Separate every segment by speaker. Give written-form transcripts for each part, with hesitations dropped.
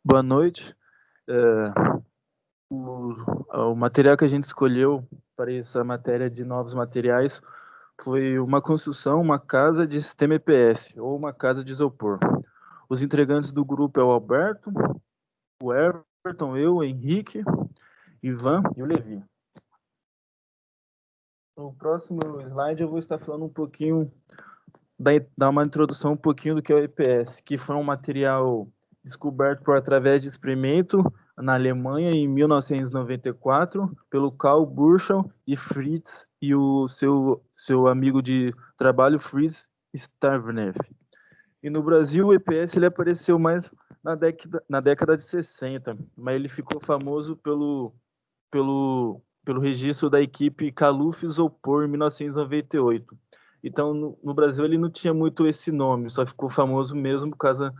Speaker 1: Boa noite. O material que a gente escolheu para essa matéria de novos materiais foi uma construção, uma casa de sistema EPS ou uma casa de isopor. Os integrantes do grupo é o Alberto, o Everton, eu, o Henrique, Ivan e o Levi. No próximo slide eu vou estar falando um pouquinho, dar uma introdução um pouquinho do que é o EPS, que foi um material descoberto através de experimento na Alemanha em 1994 pelo Karl Burschel e Fritz e o seu amigo de trabalho Fritz Stavrnev. E no Brasil o EPS ele apareceu mais na década de 60, mas ele ficou famoso pelo registro da equipe Caluf Isopor em 1998. Então no Brasil ele não tinha muito esse nome, só ficou famoso mesmo por causa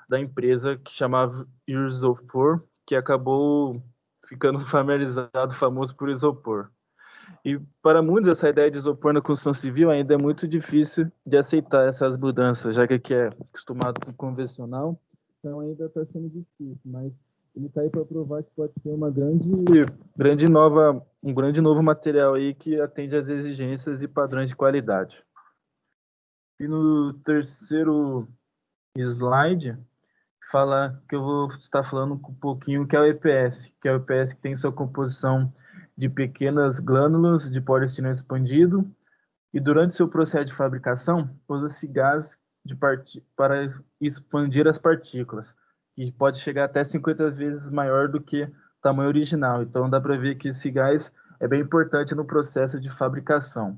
Speaker 1: da empresa que chamava Isopor, que acabou ficando familiarizado, famoso por isopor. E para muitos essa ideia de isopor na construção civil ainda é muito difícil de aceitar essas mudanças, já que aqui é acostumado com o convencional, então ainda está sendo difícil, mas ele está aí para provar que pode ser um grande novo material aí que atende às exigências e padrões de qualidade. E no terceiro slide, fala que eu vou estar falando um pouquinho que é o EPS, que tem sua composição de pequenas glândulas de poliestireno expandido e durante seu processo de fabricação usa-se gás para expandir as partículas, que pode chegar até 50 vezes maior do que o tamanho original. Então dá para ver que esse gás é bem importante no processo de fabricação.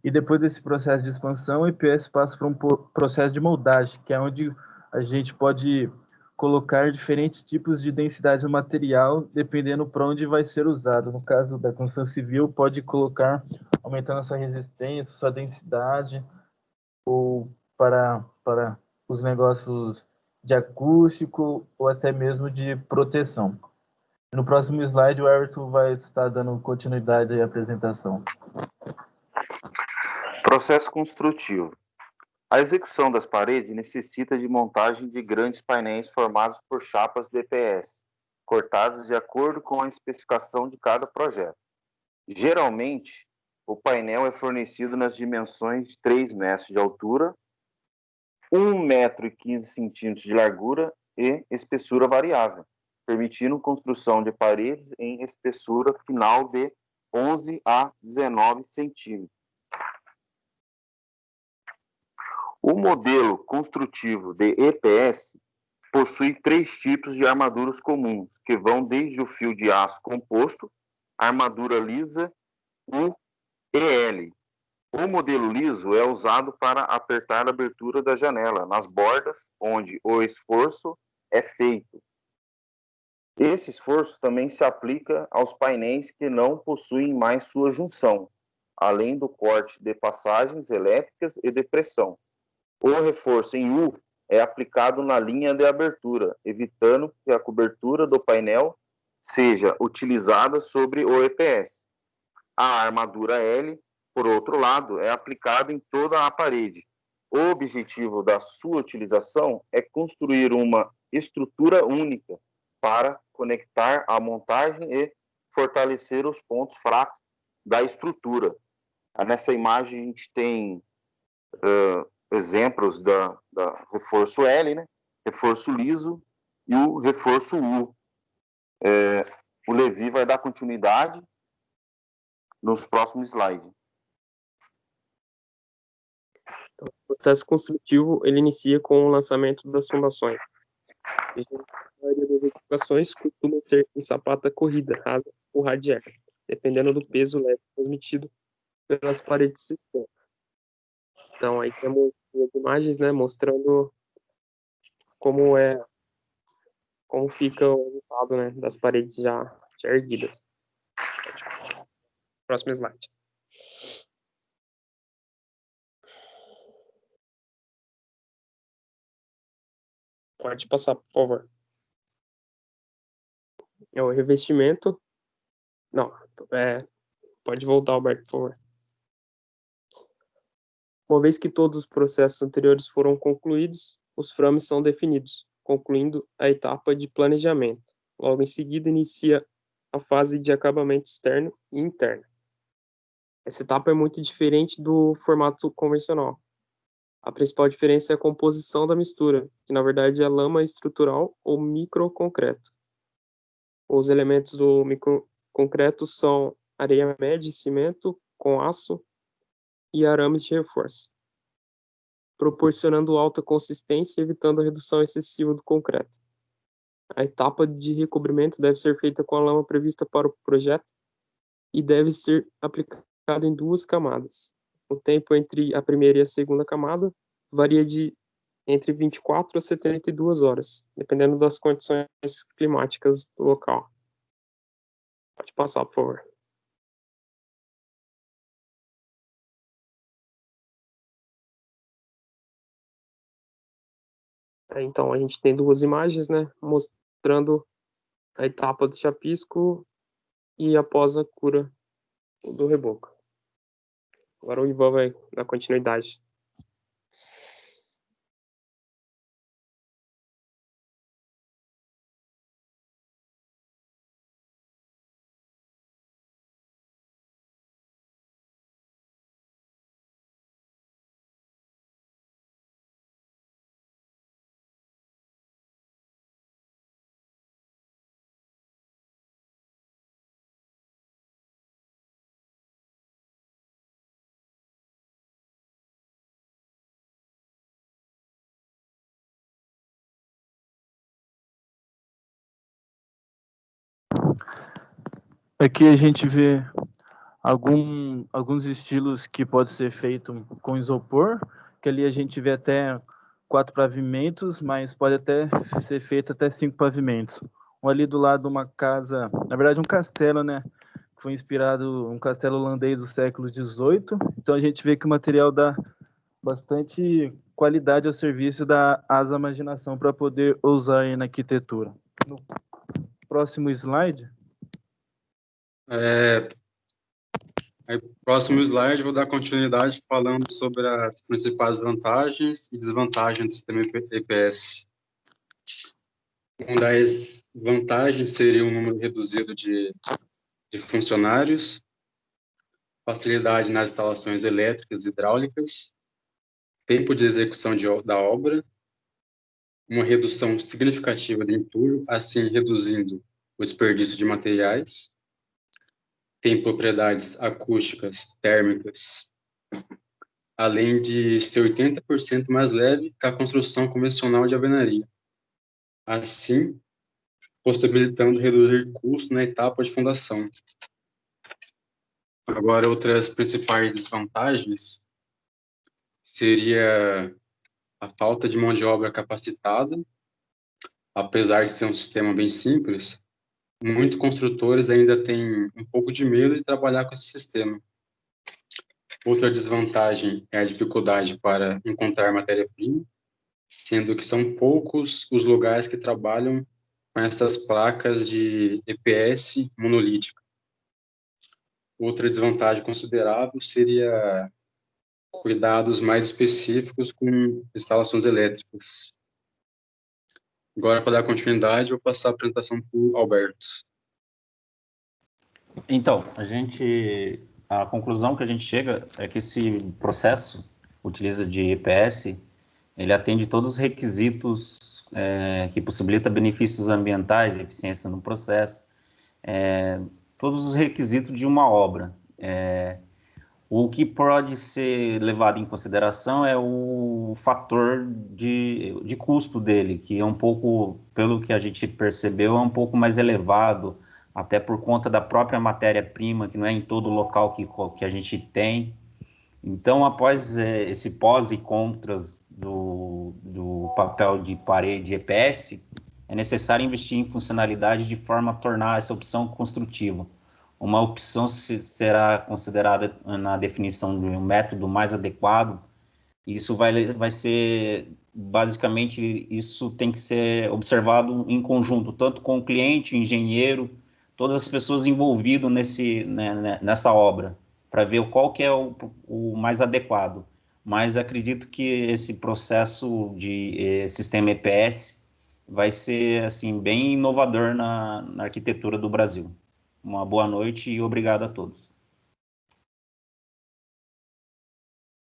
Speaker 1: E depois desse processo de expansão, o EPS passa por um processo de moldagem, que é onde a gente pode colocar diferentes tipos de densidade no material, dependendo para onde vai ser usado. No caso da construção civil, pode colocar aumentando a sua resistência, sua densidade, ou para os negócios de acústico, ou até mesmo de proteção. No próximo slide, o Everton vai estar dando continuidade à apresentação.
Speaker 2: Processo construtivo. A execução das paredes necessita de montagem de grandes painéis formados por chapas de EPS, cortadas de acordo com a especificação de cada projeto. Geralmente, o painel é fornecido nas dimensões de 3 metros de altura, 1,15 m de largura e espessura variável, permitindo construção de paredes em espessura final de 11 a 19 centímetros. O modelo construtivo de EPS possui 3 tipos de armaduras comuns, que vão desde o fio de aço composto, armadura lisa, UEL. O modelo liso é usado para apertar a abertura da janela nas bordas, onde o esforço é feito. Esse esforço também se aplica aos painéis que não possuem mais sua junção, além do corte de passagens elétricas e de pressão. O reforço em U é aplicado na linha de abertura, evitando que a cobertura do painel seja utilizada sobre o EPS. A armadura L, por outro lado, é aplicada em toda a parede. O objetivo da sua utilização é construir uma estrutura única para conectar a montagem e fortalecer os pontos fracos da estrutura. Nessa imagem a gente tem exemplos da reforço L, né? Reforço liso e o reforço U. O Levi vai dar continuidade nos próximos slides.
Speaker 3: Então, o processo construtivo ele inicia com o lançamento das fundações. A maioria das edificações costuma ser em sapata corrida, rasa ou radial, dependendo do peso leve transmitido pelas paredes do sistema. Então, aí temos as imagens, né, mostrando como fica o resultado, né, das paredes já erguidas. Próximo slide. Pode passar, por favor. É o revestimento. Não, pode voltar, Alberto, por favor. Uma vez que todos os processos anteriores foram concluídos, os frames são definidos. concluindo a etapa de planejamento. Logo em seguida, inicia a fase de acabamento externo e interno. Essa etapa é muito diferente do formato convencional. A principal diferença é a composição da mistura, que na verdade é lama estrutural ou microconcreto. Os elementos do microconcreto são areia média e cimento com aço e arames de reforço, proporcionando alta consistência e evitando a redução excessiva do concreto. A etapa de recobrimento deve ser feita com a lama prevista para o projeto e deve ser aplicada em 2 camadas. O tempo entre a primeira e a segunda camada varia de entre 24 a 72 horas, dependendo das condições climáticas do local. Pode passar, por favor. Então, a gente tem 2 imagens, né, mostrando a etapa do chapisco e após a cura do reboco. Agora o Ivan vai dar continuidade.
Speaker 1: Aqui a gente vê alguns estilos que pode ser feito com isopor, que ali a gente vê até 4 pavimentos, mas pode até ser feito até 5 pavimentos. Um ali do lado de uma casa, na verdade um castelo, né? Que foi inspirado um castelo holandês do século XVIII. Então a gente vê que o material dá bastante qualidade ao serviço da asa imaginação para poder usar aí na arquitetura. No próximo slide.
Speaker 4: Aí, próximo slide, vou dar continuidade falando sobre as principais vantagens e desvantagens do sistema EPS. Uma das vantagens seria um número reduzido de funcionários, facilidade nas instalações elétricas e hidráulicas, tempo de execução da obra, uma redução significativa de entulho, assim reduzindo o desperdício de materiais, tem propriedades acústicas, térmicas, além de ser 80% mais leve que a construção convencional de alvenaria. Assim, possibilitando reduzir custos na etapa de fundação. Agora, outras principais desvantagens seria a falta de mão de obra capacitada. Apesar de ser um sistema bem simples, muitos construtores ainda têm um pouco de medo de trabalhar com esse sistema. Outra desvantagem é a dificuldade para encontrar matéria-prima, sendo que são poucos os lugares que trabalham com essas placas de EPS monolítica. Outra desvantagem considerável seria cuidados mais específicos com instalações elétricas. Agora, para dar continuidade, vou passar a apresentação para o Alberto.
Speaker 5: Então, a conclusão que a gente chega é que esse processo utiliza de EPS, ele atende todos os requisitos que possibilita benefícios ambientais, eficiência no processo, todos os requisitos de uma obra. O que pode ser levado em consideração é o fator de custo dele, que é um pouco, pelo que a gente percebeu, é um pouco mais elevado, até por conta da própria matéria-prima, que não é em todo local que a gente tem. Então, após esse pós e contras do papel de parede EPS, é necessário investir em funcionalidade de forma a tornar essa opção construtiva. Uma opção será considerada na definição de um método mais adequado. Isso vai ser, basicamente, isso tem que ser observado em conjunto, tanto com o cliente, o engenheiro, todas as pessoas envolvidas nessa obra, para ver qual que é o mais adequado. Mas acredito que esse processo de sistema EPS, vai ser assim bem inovador na arquitetura do Brasil. Uma boa noite e obrigado a todos.